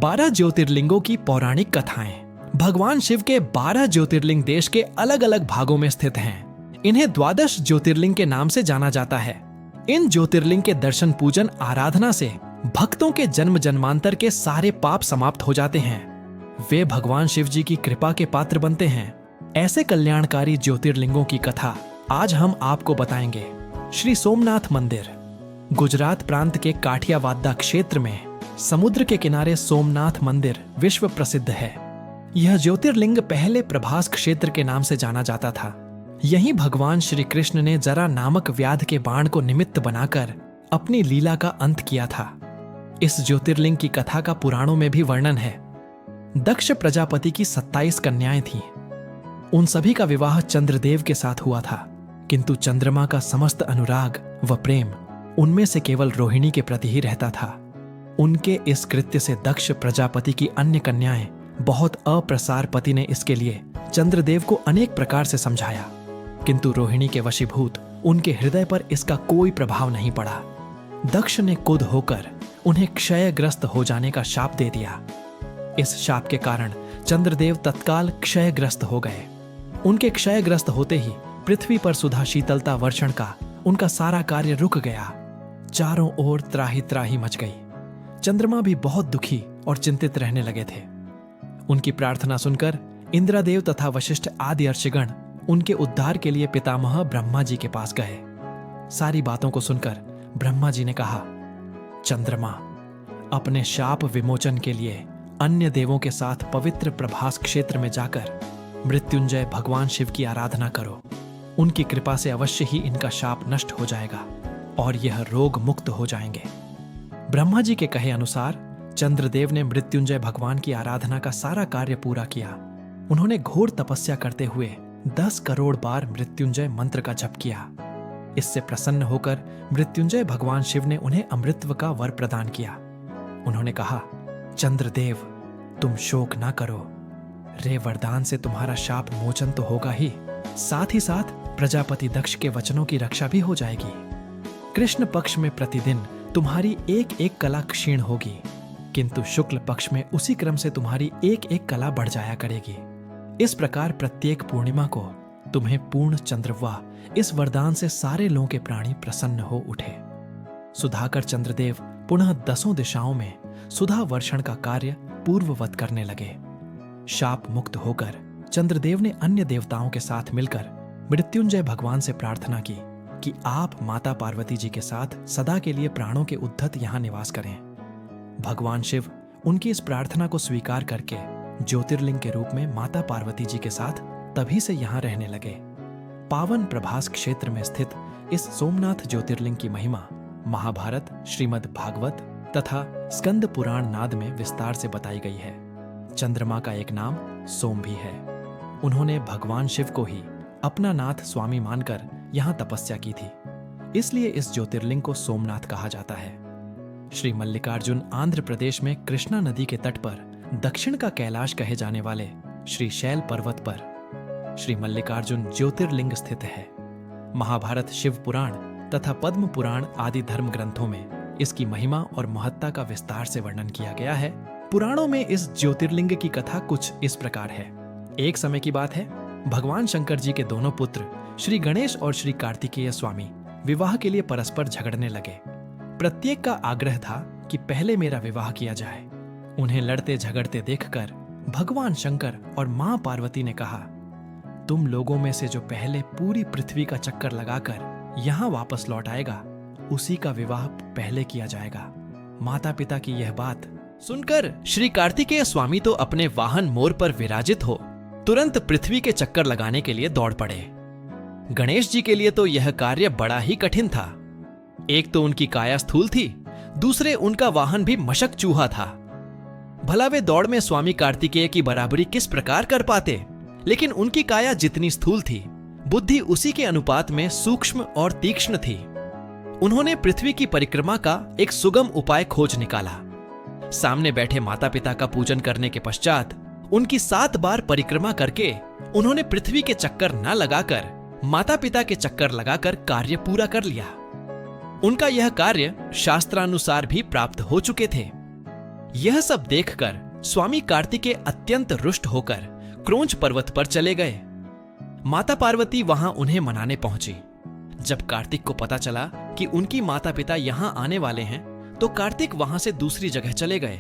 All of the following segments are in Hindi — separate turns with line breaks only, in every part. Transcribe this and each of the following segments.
12 ज्योतिर्लिंगों की पौराणिक कथाएं। भगवान शिव के 12 ज्योतिर्लिंग देश के अलग अलग भागों में स्थित हैं। इन्हें द्वादश ज्योतिर्लिंग के नाम से जाना जाता है। इन ज्योतिर्लिंग के दर्शन पूजन आराधना से भक्तों के जन्म जन्मांतर के सारे पाप समाप्त हो जाते हैं। वे भगवान शिव जी की कृपा के पात्र बनते हैं। ऐसे कल्याणकारी ज्योतिर्लिंगों की कथा आज हम आपको बताएंगे। श्री सोमनाथ मंदिर गुजरात प्रांत के काठियावाड़ क्षेत्र में समुद्र के किनारे सोमनाथ मंदिर विश्व प्रसिद्ध है। यह ज्योतिर्लिंग पहले प्रभास क्षेत्र के नाम से जाना जाता था। यहीं भगवान श्री कृष्ण ने जरा नामक व्याध के बाण को निमित्त बनाकर अपनी लीला का अंत किया था। इस ज्योतिर्लिंग की कथा का पुराणों में भी वर्णन है। दक्ष प्रजापति की 27 कन्याएं थीं। उन सभी का विवाह चंद्रदेव के साथ हुआ था, किंतु चंद्रमा का समस्त अनुराग व प्रेम उनमें से केवल रोहिणी के प्रति ही रहता था। उनके इस कृत्य से दक्ष प्रजापति की अन्य कन्याएं बहुत अप्रसार पति ने इसके लिए चंद्रदेव को अनेक प्रकार से समझाया, किंतु रोहिणी के वशीभूत उनके हृदय पर इसका कोई प्रभाव नहीं पड़ा। दक्ष ने क्रुद्ध होकर उन्हें क्षयग्रस्त हो जाने का शाप दे दिया। इस शाप के कारण चंद्रदेव तत्काल क्षयग्रस्त हो गए। उनके क्षयग्रस्त होते ही पृथ्वी पर सुधा शीतलता वर्षण का उनका सारा कार्य रुक गया। चारों ओर त्राही त्राही मच गई। चंद्रमा भी बहुत दुखी और चिंतित रहने लगे थे। उनकी प्रार्थना सुनकर इंद्रदेव तथा वशिष्ठ आदि अर्षिगण उनके उद्धार के लिए पितामह ब्रह्मा जी के पास गए। सारी बातों को सुनकर ब्रह्मा जी ने कहा, चंद्रमा, अपने शाप विमोचन के लिए अन्य देवों के साथ पवित्र प्रभास क्षेत्र में जाकर मृत्युंजय भगवान शिव की आराधना करो। उनकी कृपा से अवश्य ही इनका शाप नष्ट हो जाएगा और यह रोग मुक्त हो जाएंगे। ब्रह्मा जी के कहे अनुसार चंद्रदेव ने मृत्युंजय भगवान की आराधना का सारा कार्य पूरा किया। उन्होंने घोर तपस्या करते हुए 10 करोड़ बार मृत्युंजय मंत्र का जप किया। इससे प्रसन्न होकर मृत्युंजय भगवान शिव ने उन्हें अमृतत्व का वर प्रदान किया। उन्होंने कहा, चंद्रदेव, तुम शोक ना करो। रे वरदान से तुम्हारा शाप मोचन तो होगा ही, साथ ही साथ प्रजापति दक्ष के वचनों की रक्षा भी हो जाएगी। कृष्ण पक्ष में प्रतिदिन तुम्हारी एक एक कला क्षीण होगी, किंतु शुक्ल पक्ष में उसी क्रम से तुम्हारी एक एक कला बढ़ जाया करेगी। इस प्रकार प्रत्येक पूर्णिमा को तुम्हें पूर्ण चंद्रवा इस वरदान से सारे लोगों के प्राणी प्रसन्न हो उठे। सुधाकर चंद्रदेव पुनः 10 दिशाओं में सुधा वर्षण का कार्य पूर्ववत करने लगे। शाप मुक्त होकर चंद्रदेव ने अन्य देवताओं के साथ मिलकर मृत्युंजय भगवान से प्रार्थना की कि आप माता पार्वती जी के साथ सदा के लिए प्राणों के उद्धत यहां निवास करें। भगवान शिव उनकी इस प्रार्थना को स्वीकार करके ज्योतिर्लिंग के रूप में माता पार्वती जी के साथ तभी से यहां रहने लगे। पावन प्रभास क्षेत्र में स्थित इस सोमनाथ ज्योतिर्लिंग की महिमा महाभारत, श्रीमद् भागवत तथा स्कंद पुराण नाद में विस्तार से बताई गई है। चंद्रमा का एक नाम सोम भी है। उन्होंने भगवान शिव को ही अपना नाथ स्वामी मानकर यहां तपस्या की थी, इसलिए इस ज्योतिर्लिंग को सोमनाथ कहा जाता है। श्री मल्लिकार्जुन आंध्र प्रदेश में कृष्णा नदी के तट पर दक्षिण का कैलाश कहे जाने वाले श्री शैल पर्वत पर श्री मल्लिकार्जुन ज्योतिर्लिंग स्थित है। महाभारत, शिव पुराण तथा पद्म पुराण आदि धर्म ग्रंथों में इसकी महिमा और महत्ता का विस्तार से वर्णन किया गया है। पुराणों में इस ज्योतिर्लिंग की कथा कुछ इस प्रकार है। एक समय की बात है, भगवान शंकर जी के दोनों पुत्र श्री गणेश और श्री कार्तिकेय स्वामी विवाह के लिए परस्पर झगड़ने लगे। प्रत्येक का आग्रह था कि पहले मेरा विवाह किया जाए। उन्हें लड़ते झगड़ते देखकर भगवान शंकर और मां पार्वती ने कहा, तुम लोगों में से जो पहले पूरी पृथ्वी का चक्कर लगाकर यहां वापस लौट आएगा, उसी का विवाह पहले किया जाएगा। माता पिता की यह बात सुनकर श्री कार्तिकेय स्वामी तो अपने वाहन मोर पर विराजित हो तुरंत पृथ्वी के चक्कर लगाने के लिए दौड़ पड़े। गणेश जी के लिए तो यह कार्य बड़ा ही कठिन था। एक तो उनकी काया स्थूल थी, दूसरे उनका वाहन भी मशक चूहा था। भला वे दौड़ में स्वामी कार्तिकेय की बराबरी किस प्रकार कर पाते? लेकिन उनकी काया जितनी स्थूल थी, बुद्धि उसी के अनुपात में सूक्ष्म और तीक्ष्ण थी। उन्होंने पृथ्वी की परिक्रमा का एक सुगम उपाय खोज निकाला। सामने बैठे माता पिता का पूजन करने के पश्चात उनकी 7 बार परिक्रमा करके उन्होंने पृथ्वी के चक्कर न लगाकर माता पिता के चक्कर लगाकर कार्य पूरा कर लिया। उनका यह कार्य शास्त्रानुसार भी प्राप्त हो चुके थे। यह सब देखकर स्वामी कार्तिकेय अत्यंत रुष्ट होकर क्रोंच पर्वत पर चले गए। माता पार्वती वहां उन्हें मनाने पहुंची। जब कार्तिक को पता चला कि उनकी माता पिता यहां आने वाले हैं, तो कार्तिक वहां से दूसरी जगह चले गए।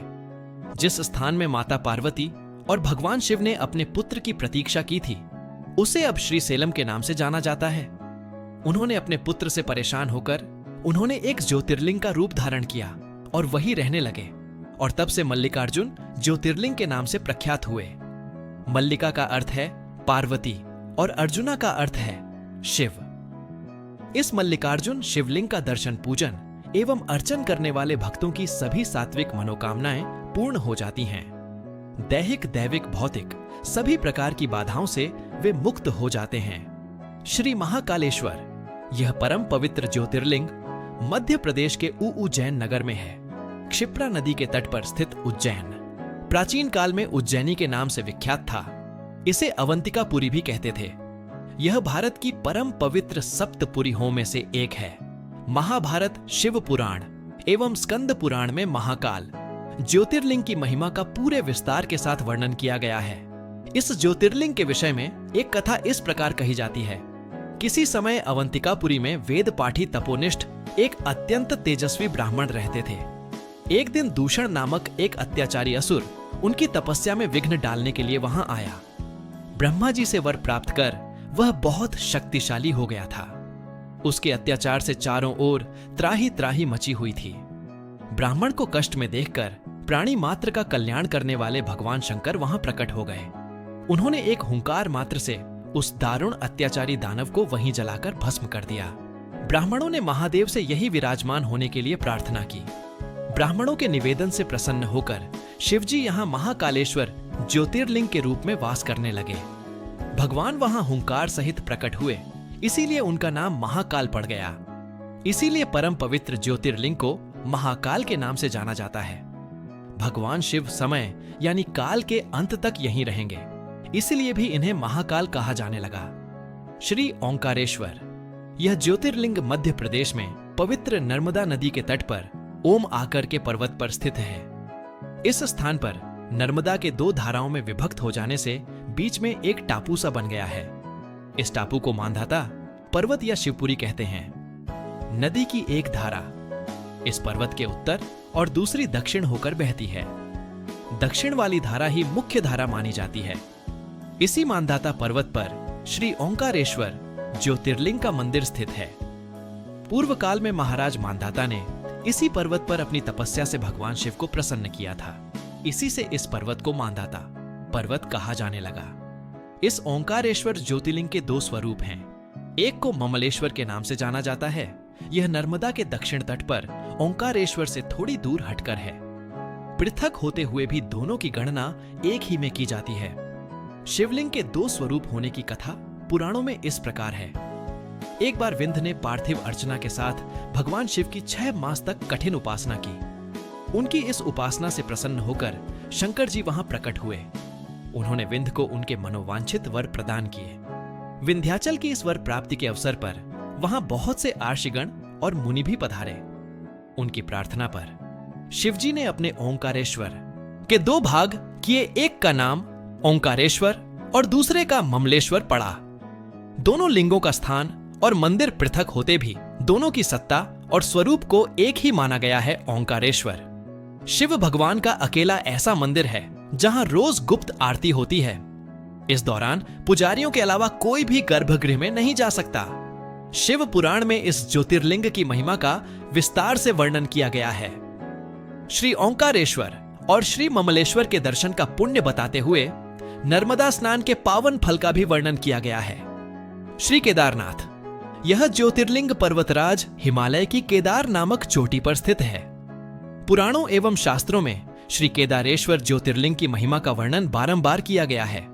जिस स्थान में माता पार्वती और भगवान शिव ने अपने पुत्र की प्रतीक्षा की थी, उसे अब श्रीसेलम के नाम से जाना जाता है। उन्होंने अपने पुत्र से परेशान होकर उन्होंने एक ज्योतिर्लिंग का रूप धारण किया और वही रहने लगे, और तब से मल्लिकार्जुन ज्योतिर्लिंग के नाम से प्रख्यात हुए। मल्लिका का अर्थ है पार्वती और अर्जुना का अर्थ है शिव। इस मल्लिकार्जुन शिवलिंग का दर्शन पूजन एवं अर्चन करने वाले भक्तों की सभी सात्विक मनोकामनाएं पूर्ण हो जाती हैं। दैहिक, दैविक, भौतिक सभी प्रकार की बाधाओं से वे मुक्त हो जाते हैं। श्री महाकालेश्वर, यह परम पवित्र ज्योतिर्लिंग मध्य प्रदेश के उज्जैन नगर में है। क्षिप्रा नदी के तट पर स्थित उज्जैन प्राचीन काल में उज्जैनी के नाम से विख्यात था। इसे अवंतिकापुरी भी कहते थे। यह भारत की परम पवित्र सप्तपुरीयों में से एक है। महाभारत, शिव पुराण एवं स्कंद पुराण में महाकाल ज्योतिर्लिंग की महिमा का पूरे विस्तार के साथ वर्णन किया गया है। इस ज्योतिर्लिंग के विषय में एक कथा इस प्रकार कही जाती है। किसी समय अवंतिकापुरी में वेद पाठी तपोनिष्ठ एक अत्यंत तेजस्वी ब्राह्मण रहते थे। एक दिन दूषण नामक एक अत्याचारी असुर उनकी तपस्या में विघ्न डालने के लिए वहां आया। ब्रह्मा जी से वर प्राप्त कर वह बहुत शक्तिशाली हो गया था। उसके अत्याचार से चारों ओर त्राही त्राही मची हुई थी। ब्राह्मण को कष्ट में देखकर प्राणी मात्र का कल्याण करने वाले भगवान शंकर वहां प्रकट हो गए। उन्होंने एक हुंकार मात्र से उस दारुण अत्याचारी दानव को वहीं जलाकर भस्म कर दिया। ब्राह्मणों ने महादेव से यही विराजमान होने के लिए प्रार्थना की। ब्राह्मणों के निवेदन से प्रसन्न होकर शिवजी यहाँ महाकालेश्वर ज्योतिर्लिंग के रूप में वास करने लगे। भगवान वहां हुंकार सहित प्रकट हुए, इसीलिए उनका नाम महाकाल पड़ गया। इसीलिए परम पवित्र ज्योतिर्लिंग को महाकाल के नाम से जाना जाता है। भगवान शिव समय यानी काल के अंत तक यहीं रहेंगे, इसलिए भी इन्हें महाकाल कहा जाने लगा। श्री ओंकारेश्वर, यह ज्योतिर्लिंग मध्य प्रदेश में पवित्र नर्मदा नदी के तट पर ओम आकर के पर्वत पर स्थित है। इस स्थान पर नर्मदा के दो धाराओं में विभक्त हो जाने से बीच में एक टापू सा बन गया है। इस टापू को मांधाता पर्वत या शिवपुरी कहते हैं। नदी की एक धारा इस पर्वत के उत्तर और दूसरी दक्षिण होकर बहती है। दक्षिण वाली धारा ही मुख्य धारा मानी जाती है। इसी मांधाता पर्वत पर श्री ओंकारेश्वर ज्योतिर्लिंग का मंदिर स्थित है। पूर्व काल में महाराज मांधाता ने इसी पर्वत पर अपनी तपस्या से भगवान शिव को प्रसन्न किया था। इसी से इस पर्वत को मांधाता पर्वत कहा जाने लगा। इस ओंकारेश्वर ज्योतिर्लिंग के दो स्वरूप हैं। एक को ममलेश्वर के नाम से जाना जाता है। यह नर्मदा के दक्षिण तट पर ओंकारेश्वर से थोड़ी दूर हटकर है। पृथक होते हुए भी दोनों की गणना एक ही में की जाती है। शिवलिंग के दो स्वरूप होने की कथा पुराणों में इस प्रकार है। एक बार विंध्य ने पार्थिव अर्चना के साथ भगवान शिव की 6 मास तक कठिन उपासना की। उनकी इस उपासना से प्रसन्न होकर शंकर जी वहां प्रकट हुए। उन्होंने विंध्य को उनके मनोवांछित वर प्रदान किए। विंध्याचल की इस वर प्राप्ति के अवसर पर वहां बहुत से आर्षिगण और मुनि भी पधारे। उनकी प्रार्थना पर शिवजी ने अपने ओंकारेश्वर के 2 भाग किए। एक का नाम ओंकारेश्वर और दूसरे का ममलेश्वर पड़ा। दोनों लिंगों का स्थान और मंदिर पृथक होते भी दोनों की सत्ता और स्वरूप को एक ही माना गया है, ओंकारेश्वर। शिव भगवान का अकेला ऐसा मंदिर है जहां रोज गुप्त आरती होती है। इस दौरान पुजारियों के अलावा कोई भी गर्भगृह में नहीं जा सकता। शिव पुराण में इस ज्योतिर्लिंग की महिमा का विस्तार से वर्णन किया गया है। श्री ओंकारेश्वर और श्री ममलेश्वर के दर्शन का पुण्य बताते हुए नर्मदा स्नान के पावन फल का भी वर्णन किया गया है। श्री केदारनाथ, यह ज्योतिर्लिंग पर्वतराज हिमालय की केदार नामक चोटी पर स्थित है। पुराणों एवं शास्त्रों में श्री केदारेश्वर ज्योतिर्लिंग की महिमा का वर्णन बारंबार किया गया है।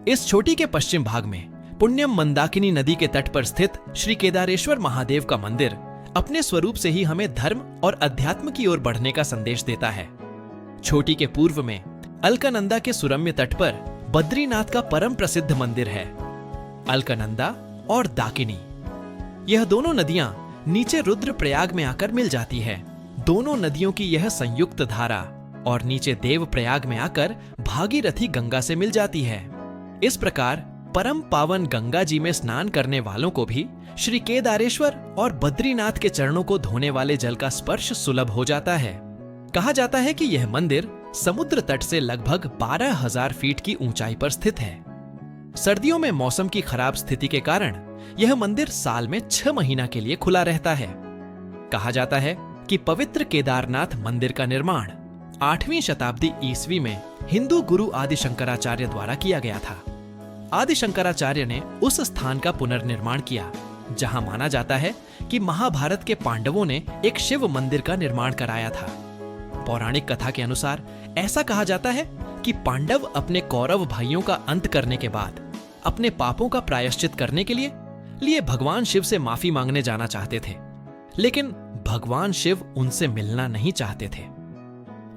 इस चोटी के पश्चिम भाग में पुण्यम मंदाकिनी नदी के तट पर स्थित श्री केदारेश्वर महादेव का मंदिर अपने स्वरूप से ही हमें धर्म और अध्यात्म की ओर बढ़ने का संदेश देता है। छोटी के पूर्व में अलकनंदा के सुरम्य तट पर बद्रीनाथ का परम प्रसिद्ध मंदिर है। अलकनंदा और दाकिनी, यह दोनों नदियां नीचे रुद्रप्रयाग में आकर मिल जाती है। दोनों नदियों की यह संयुक्त धारा और नीचे देवप्रयाग में आकर भागीरथी गंगा से मिल जाती है। इस प्रकार परम पावन गंगा जी में स्नान करने वालों को भी श्री केदारेश्वर और बद्रीनाथ के चरणों को धोने वाले जल का स्पर्श सुलभ हो जाता है। कहा जाता है कि यह मंदिर समुद्र तट से लगभग 12,000 फीट की ऊंचाई पर स्थित है। सर्दियों में मौसम की खराब स्थिति के कारण यह मंदिर साल में 6 महीना के लिए खुला रहता है। कहा जाता है कि पवित्र केदारनाथ मंदिर का निर्माण 8वीं शताब्दी ईस्वी में हिंदू गुरु आदि शंकराचार्य द्वारा किया गया था। आदि शंकराचार्य ने उस स्थान का पुनर्निर्माण किया जहां माना जाता है कि महाभारत के पांडवों ने एक शिव मंदिर का निर्माण कराया था। पौराणिक कथा के अनुसार ऐसा कहा जाता है कि पांडव अपने कौरव भाइयों का अंत करने के बाद अपने पापों का प्रायश्चित करने के लिए भगवान शिव से माफी मांगने जाना चाहते थे, लेकिन भगवान शिव उनसे मिलना नहीं चाहते थे।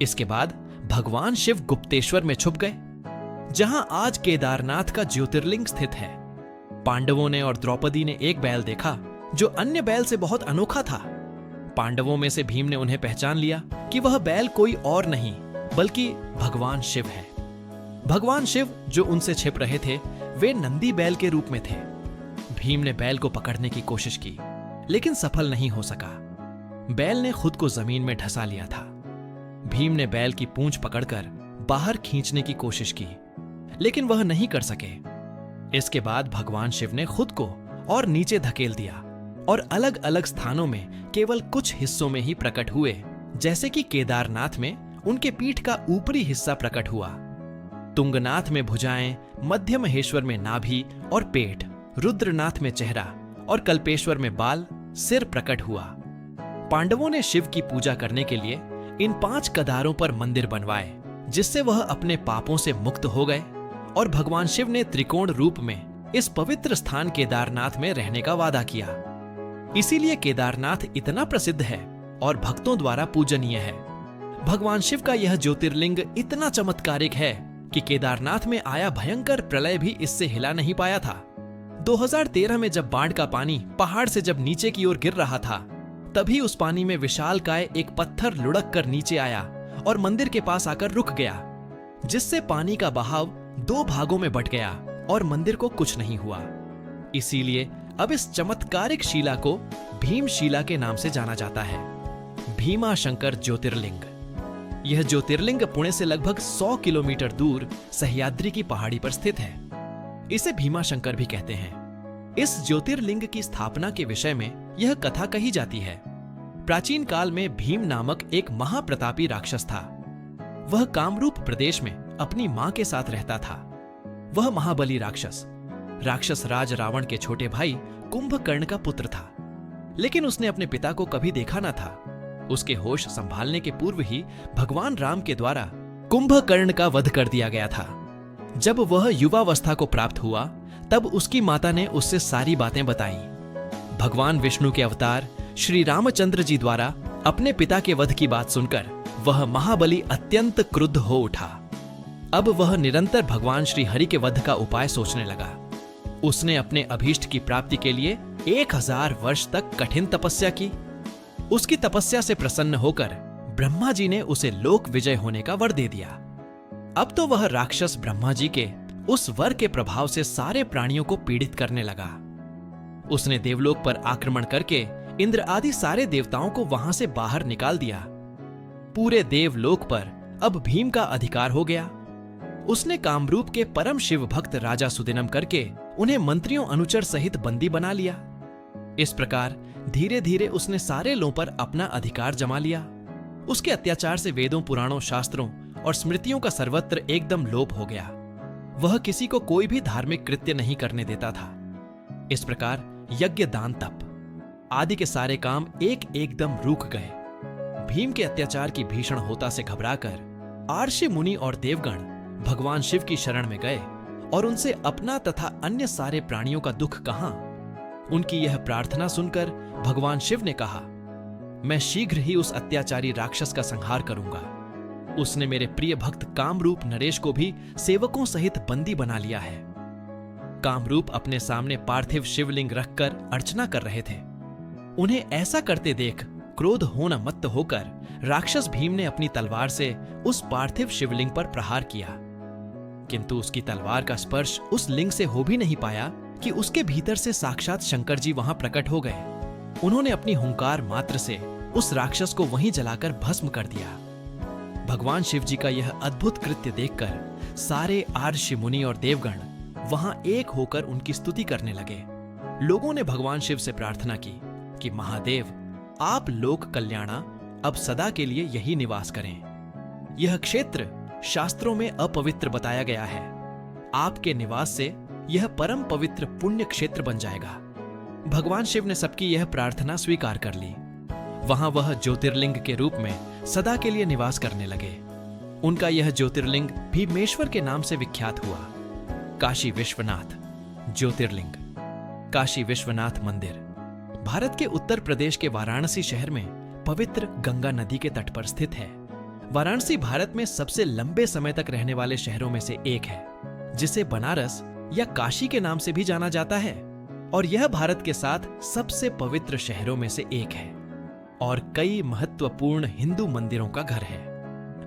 इसके बाद भगवान शिव गुप्तेश्वर में छुप गए, जहां आज केदारनाथ का ज्योतिर्लिंग स्थित है। पांडवों ने और द्रौपदी ने एक बैल देखा जो अन्य बैल से बहुत अनोखा था। पांडवों में से भीम ने उन्हें पहचान लिया कि वह बैल कोई और नहीं बल्कि भगवान शिव है। भगवान शिव जो उनसे छिप रहे थे वे नंदी बैल के रूप में थे। भीम ने बैल को पकड़ने की कोशिश की, लेकिन सफल नहीं हो सका। बैल ने खुद को जमीन में ढसा लिया था। भीम ने बैल की पूंछ पकड़कर बाहर खींचने की कोशिश की, लेकिन वह नहीं कर सके। इसके बाद भगवान शिव ने खुद को और नीचे धकेल दिया और अलग अलग स्थानों में केवल कुछ हिस्सों में ही प्रकट हुए, जैसे कि केदारनाथ में उनके पीठ का ऊपरी हिस्सा प्रकट हुआ, तुंगनाथ में भुजाएं, मध्य महेश्वर में नाभि और पेट, रुद्रनाथ में चेहरा और कल्पेश्वर में बाल, सिर प्रकट हुआ। पांडवों ने शिव की पूजा करने के लिए इन 5 कदारों पर मंदिर बनवाए, जिससे वह अपने पापों से मुक्त हो गए और भगवान शिव ने त्रिकोण रूप में इस पवित्र स्थान केदारनाथ में रहने का वादा किया। इसीलिए केदारनाथ इतना प्रसिद्ध है और भक्तों द्वारा पूजनीय है। भगवान शिव का यह ज्योतिर्लिंग इतना चमत्कारिक है कि केदारनाथ में आया भयंकर प्रलय भी इससे हिला नहीं पाया था। 2013 में जब बाढ़ का पानी पहाड़ से जब नीचे की ओर गिर रहा था, तभी उस पानी में विशालकाय एक पत्थर लुढ़क कर नीचे आया और मंदिर के पास आकर रुक गया, जिससे पानी का बहाव 2 भागों में बट गया और मंदिर को कुछ नहीं हुआ। इसीलिए अब इस चमत्कारिक शिला को भीमशिला के नाम से जाना जाता है। भीमा शंकर ज्योतिर्लिंग। यह ज्योतिर्लिंग पुणे से लगभग 100 किलोमीटर दूर सह्याद्री की पहाड़ी पर स्थित है। इसे भीमा शंकर भी कहते हैं। इस ज्योतिर्लिंग की स्थापना के विषय में यह कथा कही जाती है। प्राचीन काल में भीम नामक एक महाप्रतापी राक्षस था। वह कामरूप प्रदेश में अपनी मां के साथ रहता था। वह महाबली राक्षस राज रावण के छोटे भाई कुंभकर्ण का पुत्र था, लेकिन उसने अपने पिता को कभी देखा न था। उसके होश संभालने के पूर्व ही भगवान राम के द्वारा कुंभकर्ण का वध कर दिया गया था। जब वह युवावस्था को प्राप्त हुआ, तब उसकी माता ने उससे सारी बातें बताई। भगवान विष्णु के अवतार श्री रामचंद्र जी द्वारा अपने पिता के वध की बात सुनकर वह महाबली अत्यंत क्रुद्ध हो उठा। अब वह निरंतर भगवान श्री हरि के वध का उपाय सोचने लगा। उसने अपने अभीष्ट की प्राप्ति के लिए 1000 वर्ष तक कठिन तपस्या की। उसकी तपस्या से प्रसन्न होकर ब्रह्मा जी ने उसे लोक विजय होने का वर दे दिया। अब तो वह राक्षस ब्रह्मा जी के उस वर के प्रभाव से सारे प्राणियों को पीड़ित करने लगा। उसने देवलोक पर आक्रमण करके इंद्र आदि सारे देवताओं को वहां से बाहर निकाल दिया। पूरे देवलोक पर अब भीम का अधिकार हो गया। उसने कामरूप के परम शिव भक्त राजा सुदिनम करके उन्हें मंत्रियों अनुचर सहित बंदी बना लिया। इस प्रकार धीरे धीरे उसने सारे लों पर अपना अधिकार जमा लिया। उसके अत्याचार से वेदों, पुराणों, शास्त्रों और स्मृतियों का सर्वत्र एकदम लोप हो गया। वह किसी को कोई भी धार्मिक कृत्य नहीं करने देता था। इस प्रकार यज्ञ, दान, तप आदि के सारे काम एकदम रुक गए। भीम के अत्याचार की भीषण होता से घबराकर आर्षि मुनि और देवगण भगवान शिव की शरण में गए और उनसे अपना तथा अन्य सारे प्राणियों का दुख कहां। उनकी यह प्रार्थना सुनकर भगवान शिव ने कहा, मैं शीघ्र ही उस अत्याचारी राक्षस का संहार करूंगा। उसने मेरे प्रिय भक्त कामरूप नरेश को भी सेवकों सहित बंदी बना लिया है। कामरूप अपने सामने पार्थिव शिवलिंग रखकर अर्चना कर रहे थे। उन्हें ऐसा करते देख क्रोध होना मत्त होकर राक्षस भीम ने अपनी तलवार से उस पार्थिव शिवलिंग पर प्रहार किया, किंतु उसकी तलवार का स्पर्श उस लिंग से हो भी नहीं पाया कि उसके भीतर से साक्षात शंकर जी वहां प्रकट हो गए। उन्होंने अपनी हुंकार मात्र से उस राक्षस को वहीं जलाकर भस्म कर दिया। भगवान शिव जी का यह अद्भुत कृत्य देखकर सारे आर्षि मुनि और देवगण वहां एक होकर उनकी स्तुति करने लगे। लोगों ने भगवान शिव से प्रार्थना की कि महादेव, आप लोक कल्याणा अब सदा के लिए यही निवास करें। यह क्षेत्र शास्त्रों में अपवित्र बताया गया है। आपके निवास से यह परम पवित्र पुण्य क्षेत्र बन जाएगा। भगवान शिव ने सबकी यह प्रार्थना स्वीकार कर ली। वहां वह ज्योतिर्लिंग के रूप में सदा के लिए निवास करने लगे। उनका यह ज्योतिर्लिंग भीमेश्वर के नाम से विख्यात हुआ। काशी विश्वनाथ ज्योतिर्लिंग। काशी विश्वनाथ मंदिर भारत के उत्तर प्रदेश के वाराणसी शहर में पवित्र गंगा नदी के तट पर स्थित है। वाराणसी भारत में सबसे लंबे समय तक रहने वाले शहरों में से एक है, जिसे बनारस या काशी के नाम से भी जाना जाता है, और यह भारत के साथ सबसे पवित्र शहरों में से एक है और कई महत्वपूर्ण हिंदू मंदिरों का घर है।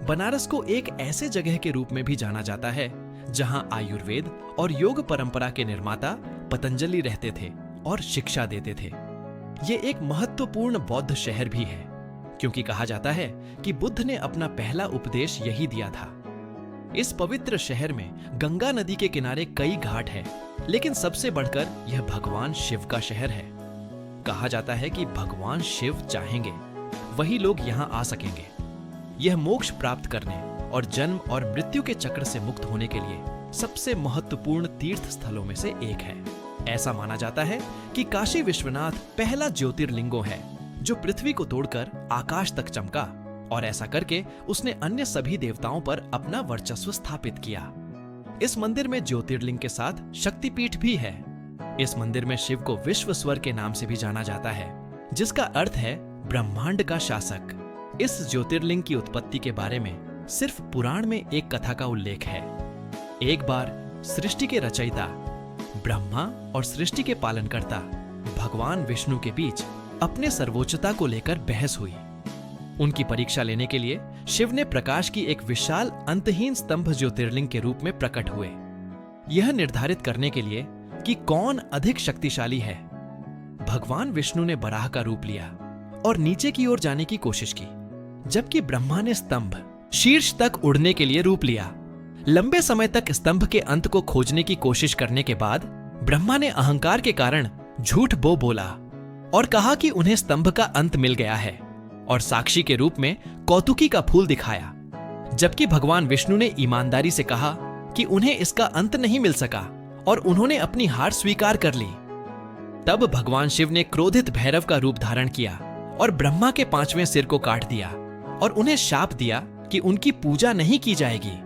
बनारस को एक ऐसे जगह के रूप में भी जाना जाता है जहां आयुर्वेद और योग परंपरा के निर्माता पतंजलि रहते थे और शिक्षा देते थे। ये एक महत्वपूर्ण बौद्ध शहर भी है, क्योंकि कहा जाता है कि बुद्ध ने अपना पहला उपदेश यही दिया था। इस पवित्र शहर में गंगा नदी के किनारे कई घाट हैं, लेकिन सबसे बढ़कर यह भगवान शिव का शहर है। कहा जाता है कि भगवान शिव चाहेंगे वही लोग यहाँ आ सकेंगे। यह मोक्ष प्राप्त करने और जन्म और मृत्यु के चक्र से मुक्त होने के लिए सबसे महत्वपूर्ण तीर्थ स्थलों में से एक है। ऐसा माना जाता है कि काशी विश्वनाथ पहला ज्योतिर्लिंगो है जो पृथ्वी को तोड़कर आकाश तक चमका, और ऐसा करके उसने अन्य सभी देवताओं पर अपना वर्चस्व स्थापित किया। इस मंदिर में ज्योतिर्लिंग के साथ शक्तिपीठ भी है। इस मंदिर में शिव को विश्वस्वर के नाम से भी जाना जाता है, जिसका अर्थ है ब्रह्मांड का शासक। इस ज्योतिर्लिंग की उत्पत्ति के बारे में सिर्फ पुराण में एक कथा का उल्लेख है। एक बार सृष्टि के रचयिता ब्रह्मा और सृष्टि के पालनकर्ता भगवान विष्णु के बीच अपने सर्वोच्चता को लेकर बहस हुई। उनकी परीक्षा लेने के लिए शिव ने प्रकाश की एक विशाल अंतहीन स्तंभ ज्योतिर्लिंग के रूप में प्रकट हुए, यह निर्धारित करने के लिए कि कौन अधिक शक्तिशाली है। भगवान विष्णु ने बराह का रूप लिया और नीचे की ओर जाने की कोशिश की, जबकि ब्रह्मा ने स्तंभ शीर्ष तक उड़ने के लिए रूप लिया। लंबे समय तक स्तंभ के अंत को खोजने की कोशिश करने के बाद ब्रह्मा ने अहंकार के कारण झूठ बोला और कहा कि उन्हें स्तंभ का अंत मिल गया है, और साक्षी के रूप में कौतुकी का फूल दिखाया। जबकि भगवान विष्णु ने ईमानदारी से कहा कि उन्हें इसका अंत नहीं मिल सका और उन्होंने अपनी हार स्वीकार कर ली। तब भगवान शिव ने क्रोधित भैरव का रूप धारण किया और ब्रह्मा के 5वें सिर को काट दिया और उन्हें शाप दिया कि उनकी पूजा नहीं की जाएगी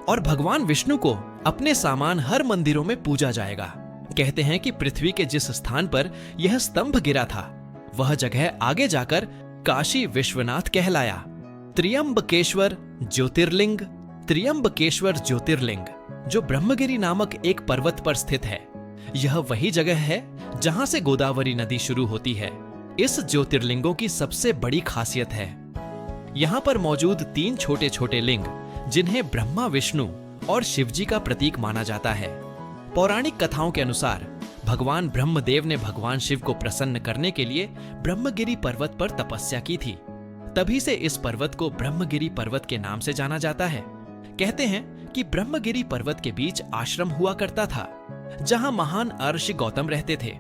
और भगवान विष्णु को अपने सामान हर मंदिरों में पूजा जाएगा। कहते हैं कि पृथ्वी के जिस स्थान पर यह स्तंभ गिरा था, वह जगह आगे जाकर काशी विश्वनाथ कहलाया। त्र्यंबकेश्वर ज्योतिर्लिंग। त्र्यंबकेश्वर ज्योतिर्लिंग जो ब्रह्मगिरी नामक एक पर्वत पर स्थित है, यह वही जगह है जहां से गोदावरी नदी शुरू होती है। इस ज्योतिर्लिंगों की सबसे बड़ी खासियत है यहां पर मौजूद 3 छोटे छोटे लिंग, जिन्हें ब्रह्मा, विष्णु और शिवजी का प्रतीक माना जाता है। पौराणिक कथाओं के अनुसार भगवान ब्रह्मदेव ने भगवान शिव को प्रसन्न करने के लिए ब्रह्मगिरी पर्वत पर तपस्या की थी। तभी से इस पर्वत को ब्रह्मगिरी पर्वत के नाम से जाना जाता है। कहते हैं कि ब्रह्मगिरी पर्वत के बीच आश्रम हुआ करता था, जहां महान ऋषि गौतम रहते थे।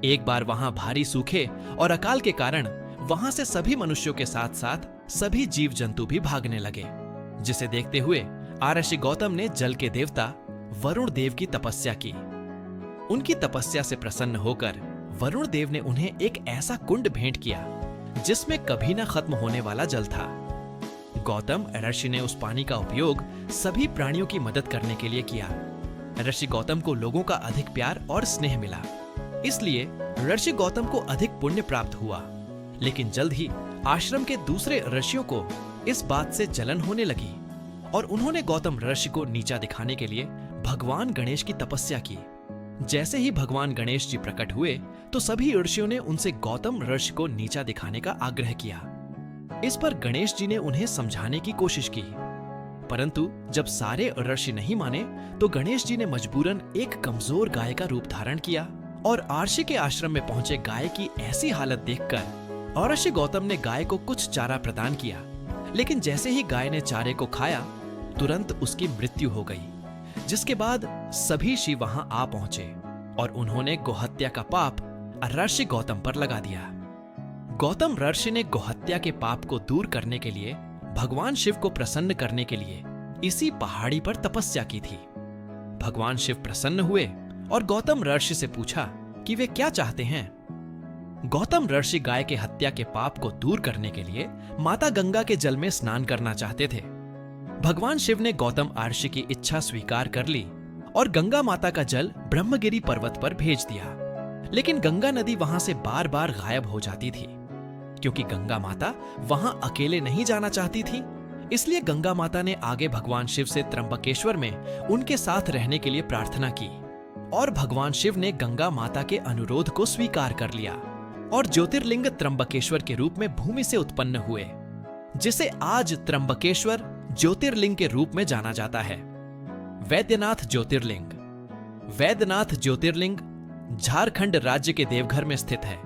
एक बार वहां भारी सूखे और अकाल के कारण वहां से सभी मनुष्यों के साथ साथ सभी जीव जंतु भी भागने लगे, जिसे देखते हुए ऋषि गौतम ने जल के देवता वरुण देव की तपस्या की। उनकी तपस्या से प्रसन्न होकर वरुण देव ने उन्हें एक ऐसा कुंड भेंट किया जिसमें कभी न खत्म होने वाला जल था। गौतम ऋषि ने उस पानी का उपयोग सभी प्राणियों की मदद करने के लिए किया। ऋषि गौतम को लोगों का अधिक प्यार और स्नेह मिला, इसलिए ऋषि गौतम को अधिक पुण्य प्राप्त हुआ। लेकिन जल्द ही आश्रम के दूसरे ऋषियों को इस बात से जलन होने लगी और उन्होंने गौतम ऋषि को नीचा दिखाने के लिए भगवान गणेश की तपस्या की। जैसे ही भगवान गणेश जी प्रकट हुए तो सभी ऋषियों ने उनसे गौतम ऋषि को नीचा दिखाने का आग्रह किया। इस पर गणेश जी ने उन्हें समझाने की कोशिश की, परंतु जब सारे ऋषि नहीं माने तो गणेश जी ने मजबूरन एक कमजोर गाय का रूप धारण किया और आर्षि के आश्रम में पहुंचे गाय की ऐसी हालत देखकर महर्षि गौतम ने गाय को कुछ चारा प्रदान किया, लेकिन जैसे ही गाय ने चारे को खाया तुरंत उसकी मृत्यु हो गई। जिसके बाद सभी ऋषि वहां आ पहुंचे और उन्होंने गोहत्या का पाप महर्षि गौतम पर लगा दिया। गौतम ऋषि ने गोहत्या के पाप को दूर करने के लिए भगवान शिव को प्रसन्न करने के लिए इसी पहाड़ी पर तपस्या की थी। भगवान शिव प्रसन्न हुए और गौतम ऋषि से पूछा कि वे क्या चाहते हैं। गौतम ऋषि गाय के हत्या के पाप को दूर करने के लिए माता गंगा के जल में स्नान करना चाहते थे। भगवान शिव ने गौतम ऋषि की इच्छा स्वीकार कर ली और गंगा माता का जल ब्रह्मगिरी पर्वत पर भेज दिया, लेकिन गंगा नदी वहां से बार बार गायब हो जाती थी। क्योंकि गंगा माता वहां अकेले नहीं जाना चाहती थी, इसलिए गंगा माता ने आगे भगवान शिव से त्र्यंबकेश्वर में उनके साथ रहने के लिए प्रार्थना की और भगवान शिव ने गंगा माता के अनुरोध को स्वीकार कर लिया और ज्योतिर्लिंग त्र्यंबकेश्वर के रूप में भूमि से उत्पन्न हुए, जिसे आज त्र्यंबकेश्वर ज्योतिर्लिंग के रूप में जाना जाता है। वैद्यनाथ ज्योतिर्लिंग। वैद्यनाथ ज्योतिर्लिंग झारखंड राज्य के देवघर में स्थित है।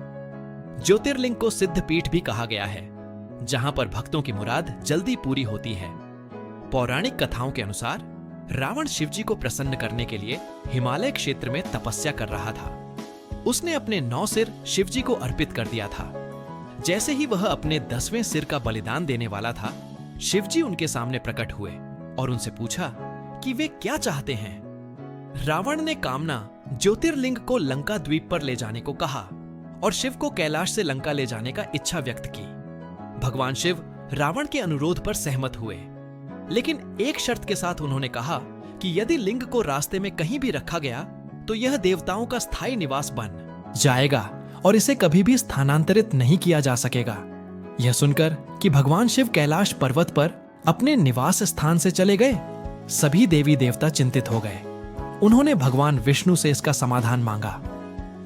ज्योतिर्लिंग को सिद्ध पीठ भी कहा गया है, जहां पर भक्तों की मुराद जल्दी पूरी होती है। पौराणिक कथाओं के अनुसार रावण शिवजी को प्रसन्न करने के लिए हिमालय क्षेत्र में तपस्या कर रहा था। उसने अपने 9 सिर शिवजी को अर्पित कर दिया था। जैसे ही वह अपने 10वें सिर का बलिदान देने वाला था, शिवजी उनके सामने प्रकट हुए और उनसे पूछा कि वे क्या चाहते हैं। रावण ने कामना ज्योतिर्लिंग को लंका द्वीप पर ले जाने को कहा और शिव को कैलाश से लंका ले जाने का इच्छा व्यक्त की। भगवान शिव रावण के अनुरोध पर सहमत हुए, लेकिन एक शर्त के साथ उन्होंने कहा कि यदि लिंग को रास्ते में कहीं भी रखा गया तो यह देवताओं का स्थायी निवास बन जाएगा और इसे कभी भी स्थानांतरित नहीं किया जा सकेगा। यह सुनकर कि भगवान शिव कैलाश पर्वत पर अपने निवास स्थान से चले गए, सभी देवी देवता चिंतित हो गए। उन्होंने भगवान विष्णु से इसका समाधान मांगा।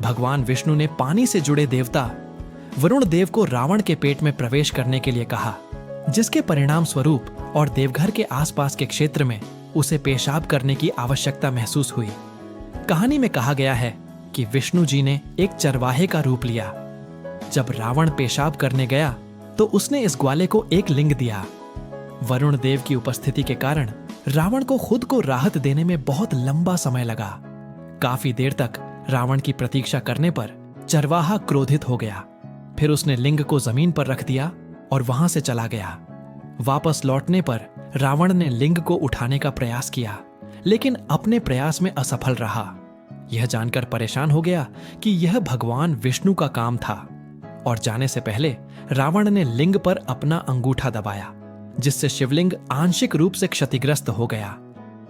भगवान विष्णु ने पानी से जुड़े देवता वरुण देव को रावण के पेट में प्रवेश करने के लिए कहा, जिसके परिणाम स्वरूप और देवघर के आसपास के क्षेत्र में उसे पेशाब करने की आवश्यकता महसूस हुई। कहानी में कहा गया है कि विष्णु जी ने एक चरवाहे का रूप लिया। जब रावण पेशाब करने गया तो उसने इस ग्वाले को एक लिंग दिया। वरुण देव की उपस्थिति के कारण रावण को खुद को राहत देने में बहुत लंबा समय लगा। काफी देर तक रावण की प्रतीक्षा करने पर चरवाहा क्रोधित हो गया। फिर उसने लिंग को जमीन पर रख दिया और वहां से चला गया। वापस लौटने पर रावण ने लिंग को उठाने का प्रयास किया, लेकिन अपने प्रयास में असफल रहा। यह जानकर परेशान हो गया कि यह भगवान विष्णु का काम था और जाने से पहले रावण ने लिंग पर अपना अंगूठा दबाया, जिससे शिवलिंग आंशिक रूप से क्षतिग्रस्त हो गया।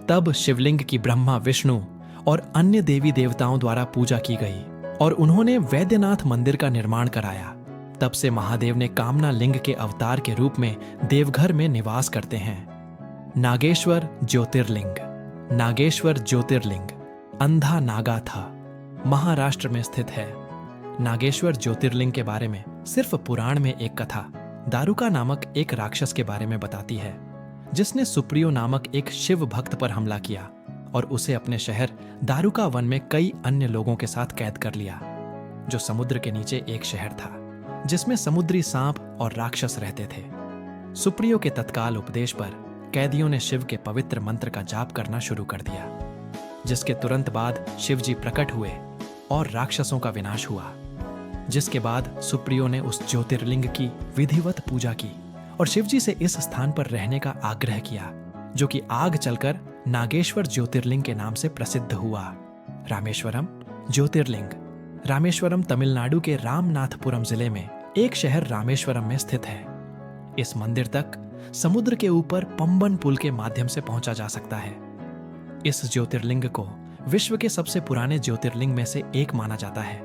तब शिवलिंग की ब्रह्मा, विष्णु और अन्य देवी देवताओं द्वारा पूजा की गई और उन्होंने वैद्यनाथ मंदिर का निर्माण कराया। तब से महादेव ने कामना लिंग के अवतार के रूप में देवघर में निवास करते हैं। नागेश्वर ज्योतिर्लिंग। नागेश्वर ज्योतिर्लिंग अंधा नागा था, महाराष्ट्र में स्थित है। नागेश्वर ज्योतिर्लिंग के बारे में सिर्फ पुराण में एक कथा दारुका नामक एक राक्षस के बारे में बताती है, जिसने सुप्रियो नामक एक शिव भक्त पर हमला किया और उसे अपने शहर दारुका वन में कई अन्य लोगों के साथ कैद कर लिया, जो समुद्र के नीचे एक शहर था जिसमें समुद्री सांप और राक्षस रहते थे। सुप्रियो के तत्काल उपदेश पर कैदियों ने शिव के पवित्र मंत्र का जाप करना शुरू कर दिया, जिसके तुरंत बाद शिवजी प्रकट हुए और राक्षसों का विनाश हुआ। जिसके बाद सुप्रियो ने उस ज्योतिर्लिंग की विधिवत पूजा की और शिवजी से इस स्थान पर रहने का आग्रह किया, जो कि आग चलकर नागेश्वर ज्योतिर्लिंग के नाम से प्रसिद्ध हुआ। रामेश्वरम ज्योतिर्लिंग। रामेश्वरम तमिलनाडु के रामनाथपुरम जिले में एक शहर रामेश्वरम में स्थित है। इस मंदिर तक समुद्र के ऊपर पंबन पुल के माध्यम से पहुंचा जा सकता है। इस ज्योतिर्लिंग को विश्व के सबसे पुराने ज्योतिर्लिंग में से एक माना जाता है।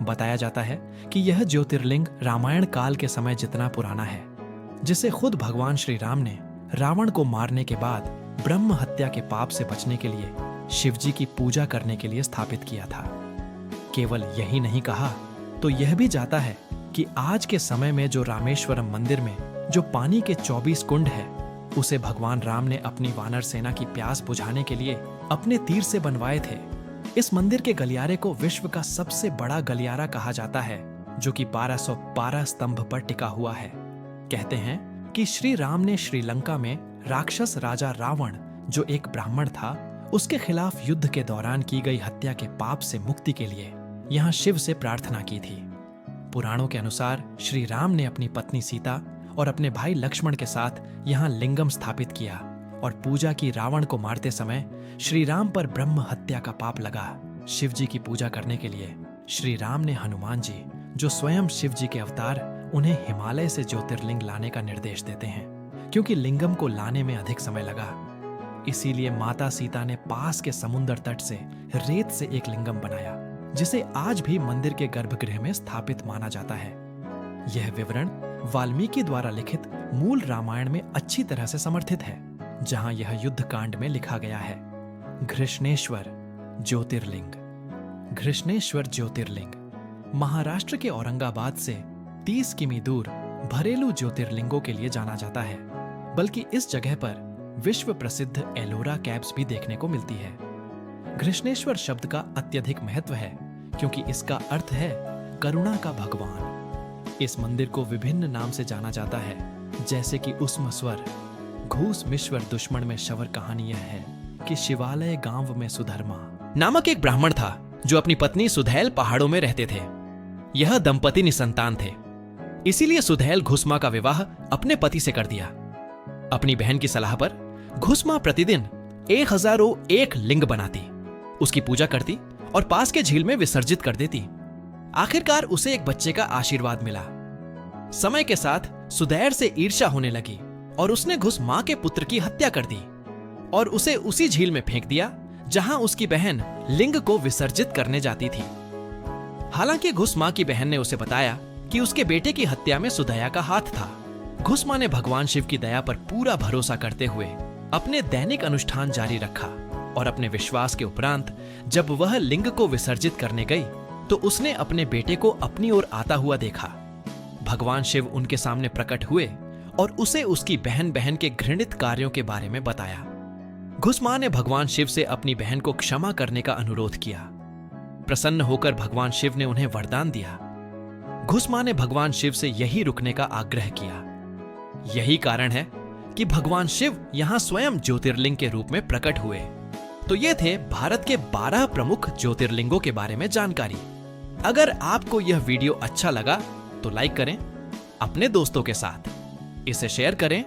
बताया जाता है कि यह ज्योतिर्लिंग रामायण काल के समय जितना पुराना है, जिसे खुद भगवान श्री राम ने रावण को मारने के बाद ब्रह्म हत्या के पाप से बचने के लिए शिवजी की पूजा करने के लिए स्थापित किया था। केवल यही नहीं कहा तो यह भी जाता है कि आज के समय में जो रामेश्वरम मंदिर में जो पानी के 24 कुंड है, उसे भगवान राम ने अपनी वानर सेना की प्यास बुझाने के लिए अपने तीर से बनवाए थे। इस मंदिर के गलियारे को विश्व का सबसे बड़ा गलियारा कहा जाता है, जो कि 1212 स्तंभ पर टिका हुआ है। कहते हैं कि श्री राम ने श्रीलंका में राक्षस राजा रावण, जो एक ब्राह्मण था, उसके खिलाफ युद्ध के दौरान की गई हत्या के पाप से मुक्ति के लिए यहाँ शिव से प्रार्थना की थी। पुराणों के अनुसार श्री राम ने अपनी पत्नी सीता और अपने भाई लक्ष्मण के साथ यहाँ लिंगम स्थापित किया और पूजा की। रावण को मारते समय श्री राम पर ब्रह्म हत्या का पाप लगा। शिव जी की पूजा करने के लिए श्री राम ने हनुमान जी, जो स्वयं शिव जी के अवतार, उन्हें हिमालय से ज्योतिर्लिंग लाने का निर्देश देते हैं, क्योंकि लिंगम को लाने में अधिक समय लगा। इसीलिए माता सीता ने पास के समुद्र तट से रेत से एक लिंगम बनाया, जिसे आज भी मंदिर के गर्भगृह में स्थापित माना जाता है। यह विवरण वाल्मीकि द्वारा लिखित मूल रामायण में अच्छी तरह से समर्थित है, जहां यह युद्ध कांड में लिखा गया है। घृष्णेश्वर ज्योतिर्लिंग। घृष्णेश्वर ज्योतिर्लिंग महाराष्ट्र के औरंगाबाद से 30 किमी दूर भरेलू ज्योतिर्लिंगों के लिए जाना जाता है। बल्कि इस जगह पर विश्व प्रसिद्ध एलोरा कैव्स भी देखने को मिलती है। घृष्णेश्वर शब्द का अत्यधिक महत्व है, क्योंकि इसका अर्थ है करुणा का भगवान। इस मंदिर को विभिन्न नाम से जाना जाता है, जैसे कि उस्मस्वर, घूसमिश्वर दुश्मन में शवर। कहानी यह है कि शिवालय गांव में सुधर्मा नामक एक ब्राह्मण था, जो अपनी पत्नी सुधैल पहाड़ों में रहते थे। यह दंपति निसंतान थे, इसीलिए सुधैल घुस्मा का विवाह अपने पति से कर दिया। अपनी बहन की सलाह पर घुस्मा प्रतिदिन 1001 लिंग बनाती, उसकी पूजा करती और पास के झील में विसर्जित कर देती। आखिरकार उसे एक बच्चे का आशीर्वाद मिला। समय के साथ सुधैर से ईर्ष्या होने लगी और उसने घुस्मा के पुत्र की हत्या कर दी और उसे उसी झील में फेंक दिया जहां उसकी बहन लिंग को विसर्जित करने जाती थी। हालांकि घुस्मा की बहन ने उसे बताया कि उसके बेटे की हत्या में सुधैया का हाथ था। घुस्मा ने भगवान शिव की दया पर पूरा भरोसा करते हुए अपने दैनिक अनुष्ठान जारी रखा और अपने विश्वास के उपरांत जब वह लिंग को विसर्जित करने गई तो उसने अपने बेटे को अपनी ओर आता हुआ देखा। भगवान शिव उनके सामने प्रकट हुए और उसे उसकी बहन के घृणित कार्यों के बारे में बताया। घुस्मा ने भगवान शिव से अपनी बहन को क्षमा करने का अनुरोध किया। प्रसन्न होकर भगवान शिव ने उन्हें वरदान दिया। घुस्मा ने भगवान शिव से यही रुकने का आग्रह किया। यही कारण है कि भगवान शिव यहां स्वयं ज्योतिर्लिंग के रूप में प्रकट हुए। तो ये थे भारत के 12 प्रमुख ज्योतिर्लिंगों के बारे में जानकारी। अगर आपको यह वीडियो अच्छा लगा तो लाइक करें, अपने दोस्तों के साथ इसे शेयर करें